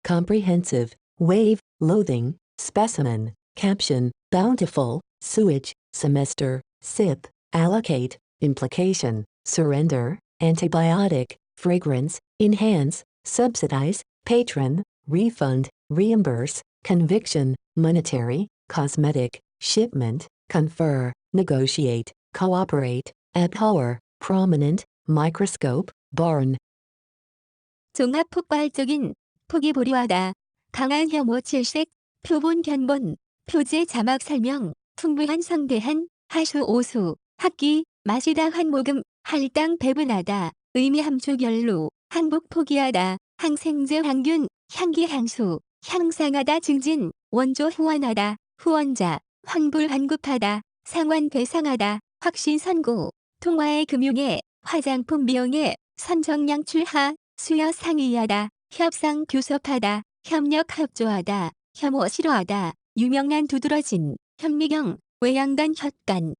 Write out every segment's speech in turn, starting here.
comprehensive, waive, loathing, specimen, caption, bountiful, sewage, semester, sip, allocate, implication, surrender, antibiotic, fragrance, enhance, subsidize, patron, refund, reimburse, conviction, monetary, cosmetic, shipment, confer, negotiate, cooperate, abhor, prominent, microscope, burn. 종합 폭발적인, 폭이 보류하다, 강한 혐오 질색, 표본 견본, 표제 자막 설명, 풍부한 성대한, 하수 오수, 학기, 마시다 한 모금, 할당 배분하다, 의미 함축 연루, 항복 포기하다, 항생제 항균, 향기 향수, 향상하다 증진, 원조 후원하다, 후원자, 환불 환급하다, 상환 배상하다, 확신 선고, 통화의 금융에, 화장품 비용에, 선정 양출하, 수여 상의하다, 협상 교섭하다, 협력 협조하다, 혐오 싫어하다, 유명한 두드러진, 현미경, 외양간 혈관.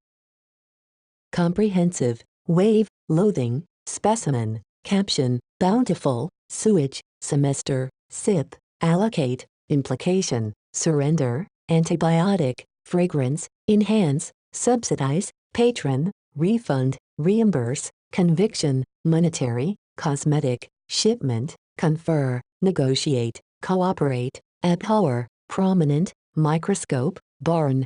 comprehensive, waive, loathing, specimen, caption, bountiful, sewage, semester, sip, allocate, implication, surrender, antibiotic, fragrance, enhance, subsidize, patron, refund, reimburse, conviction, monetary, cosmetic, shipment, confer, negotiate, cooperate, abhor, prominent, microscope, burn.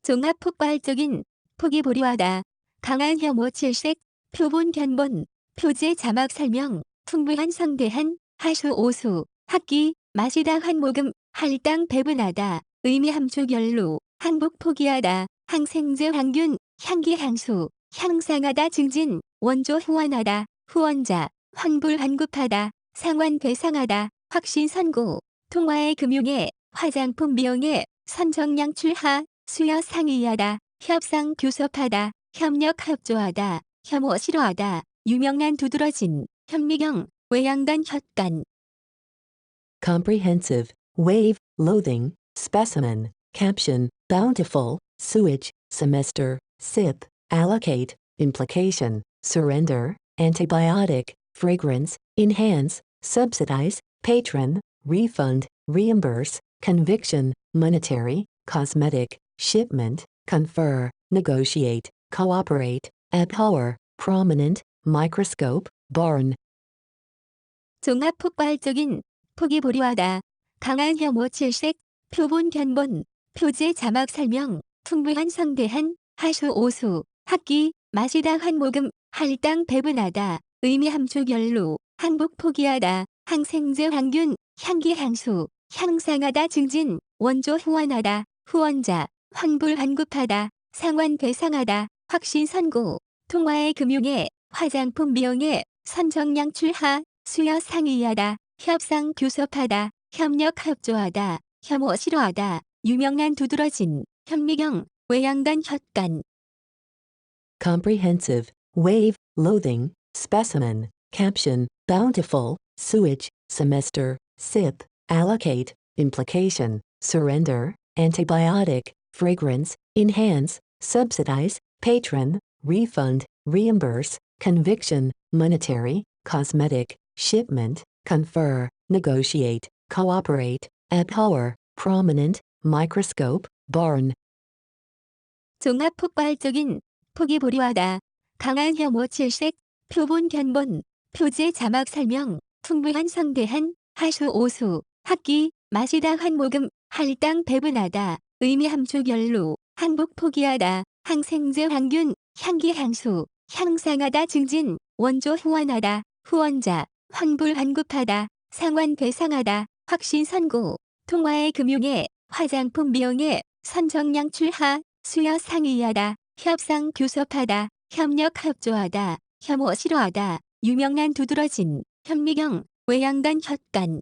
종합 폭발적인, 폭이 보류하다, 강한 혐오 질색, 표본 견본, 표제 자막 설명, 풍부한 성대한, 하수 오수, 학기, 마시다 한 모금, 할당 배분하다, 의미 함축 연루, 항복 포기하다, 항생제 항균, 향기 향수, 향상하다 증진, 원조 후원하다, 후원자, 환불 환급하다, 상환 배상하다, 확신 선고, 통화의 금융에, 화장품 비용에, 선정 양출하, 수여 상의하다, 협상 교섭하다, 협력 협조하다, 혐오 싫어하다, 유명한 두드러진, 현미경, 외양간 혈관. comprehensive, waive, loathing, specimen, caption, bountiful, sewage, semester, sip, allocate, implication, surrender, antibiotic, fragrance, enhance, subsidize, patron, refund, reimburse, conviction, monetary, cosmetic, shipment, confer, negotiate, cooperate, abhor, prominent, microscope, burn. 종합 폭발적인, 폭이 보류하다, 강한 혐오 질색, 표본 견본, 표제 자막 설명, 풍부한 성대한, 하수 오수, 학기, 마시다 한 모금, 할당 배분하다, 의미 함축 연루, 항복 포기하다, 항생제 항균, 향기 향수, 향상하다 증진, 원조 후원하다, 후원자, 환불 환급하다, 상환 배상하다, 확신 선고, 통화의 금융에, 화장품 비용에, 선정 양출하, 수여 상의하다, 협상 교섭하다, 협력 협조하다, 혐오 싫어하다, 유명한 두드러진, 현미경, 외양간 혈관. comprehensive, waive, loathing, specimen, caption, bountiful, sewage, semester, sip, allocate, implication, surrender, antibiotic, fragrance, enhance, subsidize, patron, refund, reimburse, conviction, monetary, cosmetic, shipment, confer, negotiate, cooperate, abhor, prominent, microscope, burn. 종합 폭발적인, 폭이 보류하다, 강한 혐오 질색, 표본 견본, 표제 자막 설명, 풍부한 성대한, 하수 오수, 학기, 마시다 한 모금, 할당 배분하다, 의미 함축 연루, 항복 포기하다, 항생제 항균, 향기 향수, 향상하다 증진, 원조 후원하다, 후원자, 환불 환급하다, 상환 배상하다, 확신 선고, 통화의 금융에, 화장품 비용에, 선정 양출하, 수여 상의하다, 협상 교섭하다, 협력 협조하다, 혐오 싫어하다, 유명한 두드러진, 현미경, 외양간 혈관.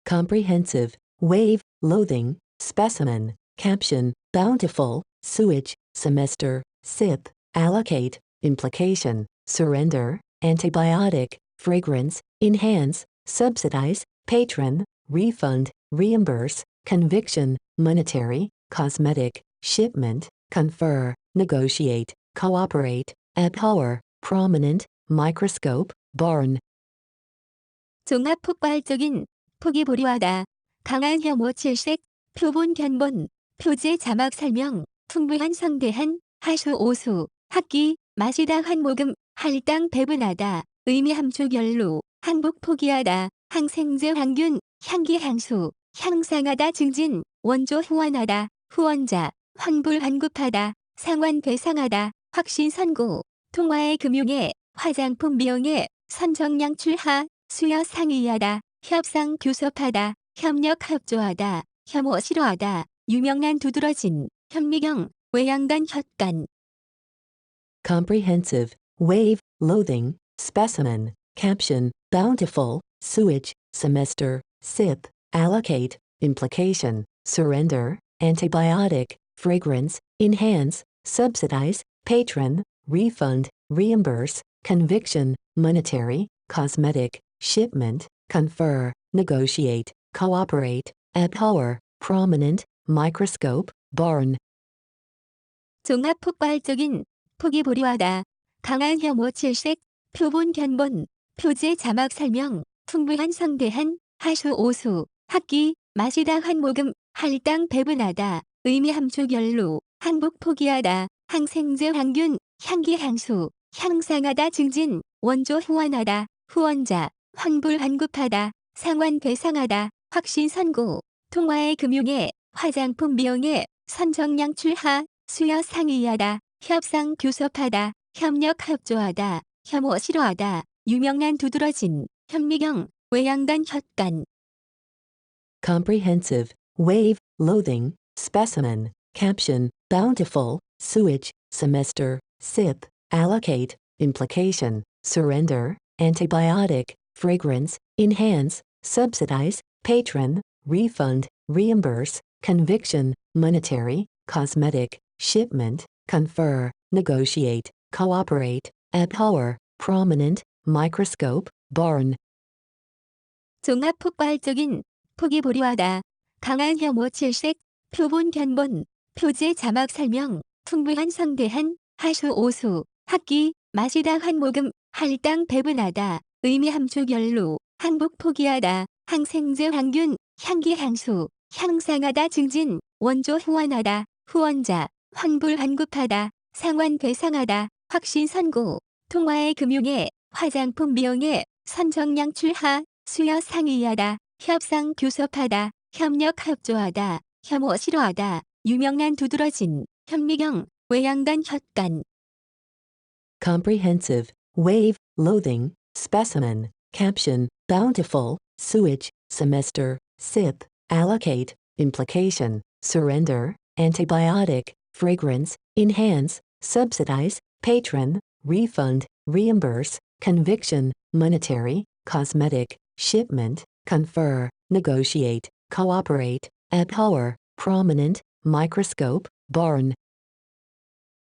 comprehensive, waive, loathing, specimen, caption, bountiful, sewage, semester, sip, allocate, implication, surrender, antibiotic, fragrance, enhance, subsidize, patron, refund, reimburse, conviction, monetary, cosmetic, shipment, confer, negotiate, cooperate, abhor, prominent, microscope, burn. 종합 폭발적인 포기 보류하다. 강한 혐오 질색, 표본 견본, 표제 자막 설명, 풍부한 성대한, 하수 오수, 학기, 마시다 환모금, 할당 배분하다, 의미 함축 연루, 항복 포기하다, 항생제 항균, 향기 향수, 향상하다 증진, 원조 후원하다, 후원자, 환불 환급하다, 상환 배상하다, 확신 선고, 통화의 금융에, 화장품 비용에, 선정량 출하, 수여 상의하다, 협상 교섭하다, 협력 협조하다, 혐오 싫어하다, 유명한 두드러진, 현미경, 외양간 혈관. comprehensive, waive, loathing, specimen, caption, bountiful, sewage, semester, sip, allocate, implication, surrender, antibiotic, fragrance, enhance, subsidies, patron, refund, reimburse, conviction, monetary, cosmetic, shipment, confer, negotiate, cooperate, abhor, prominent, microscope, barn. 종합 폭발적인 포기 보류하다. 강한 혐오 질색, 표본 견본, 표제 자막 설명, 풍부한 성대한, 하수 오수, 학기, 마시다 환모금, 할당 배분하다, 의미 함축 연루, 항복 포기하다, 항생제 항균, 향기 향수, 향상하다 증진, 원조 후원하다, 후원자, 환불 환급하다, 상환 배상하다, 확신 선고, 통화의 금융에, 화장품 비용에, 선정량 출하, 수여 상의하다, 협상 교섭하다, 협력 협조하다, 혐오 싫어하다, 유명한 두드러진, 현미경, 외양간 혈관. comprehensive, waive, loathing, specimen, caption, bountiful, sewage, semester, sip, allocate, implication, surrender, antibiotic, fragrance, enhance, subsidies, patron, refund, reimburse, conviction, monetary, cosmetic, shipment, confer, negotiate, cooperate, abhor, prominent, microscope, barn. 종합 폭발적인 포기 보류하다. 강한 혐오 질색, 표본 견본, 표제 자막 설명, 풍부한 성대한, 하수 오수, 학기, 마시다 환모금, 할당 배분하다, 의미 함축 연루, 항복 포기하다, 항생제 항균, 향기 향수, 향상하다 증진, 원조 후원하다, 후원자, 환불 환급하다, 상환 배상하다, 확신 선고, 통화의 금융에, 화장품 비용에, 선정량 출하, 수여 상의하다, 협상 교섭하다, 협력 협조하다, 혐오 싫어하다, 유명한 두드러진, 현미경, 외양간 혈관. comprehensive, waive, loathing, specimen, caption, bountiful, sewage, semester, sip, allocate, implication, surrender, antibiotic, fragrance, enhance, subsidies, patron, refund, reimburse, conviction, monetary, cosmetic, shipment, confer, negotiate, cooperate, abhor, prominent, microscope, barn.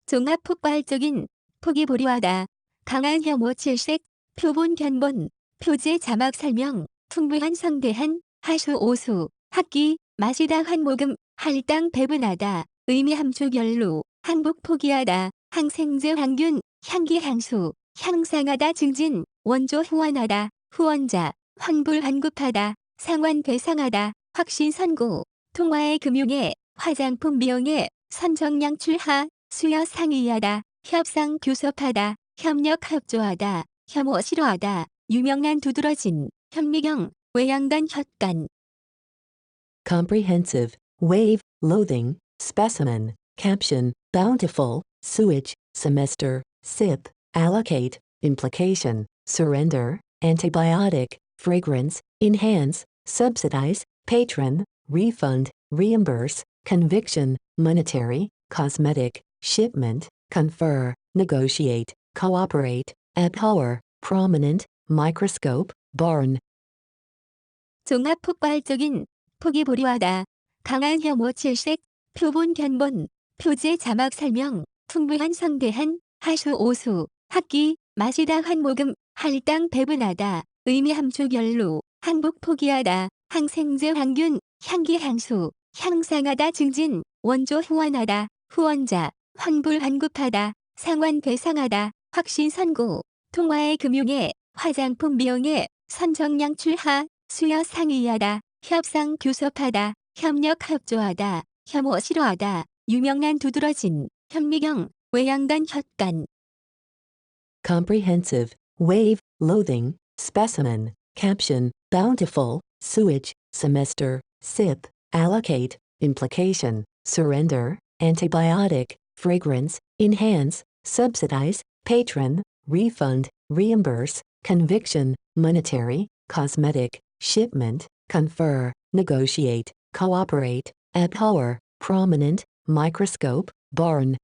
종합 폭발적인 포기 보류하다. 강한 혐오 질색, 표본 견본, 표제 자막 설명, 풍부한 성대한, 하수 오수, 학기, 마시다 환모금, 할당 배분하다, 의미 함축 연루, 항복 포기하다, 항생제 항균, 향기 향수, 향상하다 증진, 원조 후원하다, 후원자, 환불 환급하다, 상환 배상하다, 확신 선고, 통화의 금융에, 화장품 비용에, 선정량 출하, 수여 상의하다, 협상 교섭하다, 협력 협조하다, 혐오 싫어하다, 유명한 두드러진, 현미경, 외양간 혈관. comprehensive, waive, loathing, specimen, caption, bountiful, sewage, semester, sip, allocate, implication, surrender, antibiotic, fragrance, enhance, subsidies, patron, refund, reimburse, conviction, monetary, cosmetic, shipment, confer, negotiate, cooperate, abhor, prominent, microscope, barn. 종합 폭발적인 포기 보류하다. 강한 혐오 질색, 표본 견본, 표제 자막 설명, 풍부한 성대한, 하수 오수, 학기, 마시다 환모금, 할당 배분하다, 의미 함축 연루, 항복 포기하다, 항생제 항균, 향기 향수, 향상하다 증진, 원조 후원하다, 후원자, 환불 환급하다, 상환 배상하다, 확신 선고, 통화의 금융에, 화장품 비용에, 선정 양출하, 수여 상의하다, 협상 교섭하다, 협력 협조하다, 혐오스러하다, 유명한 두드러진, 현미경, 외양간 혈간. comprehensive, waive, loathing, specimen, caption, bountiful, sewage, semester, sip, allocate, implication, surrender, antibiotic, fragrance, enhance, subsidies, patron, refund, reimburse, conviction, monetary, cosmetic, shipment, confer, negotiate, cooperate, abhor, prominent, microscope, barn,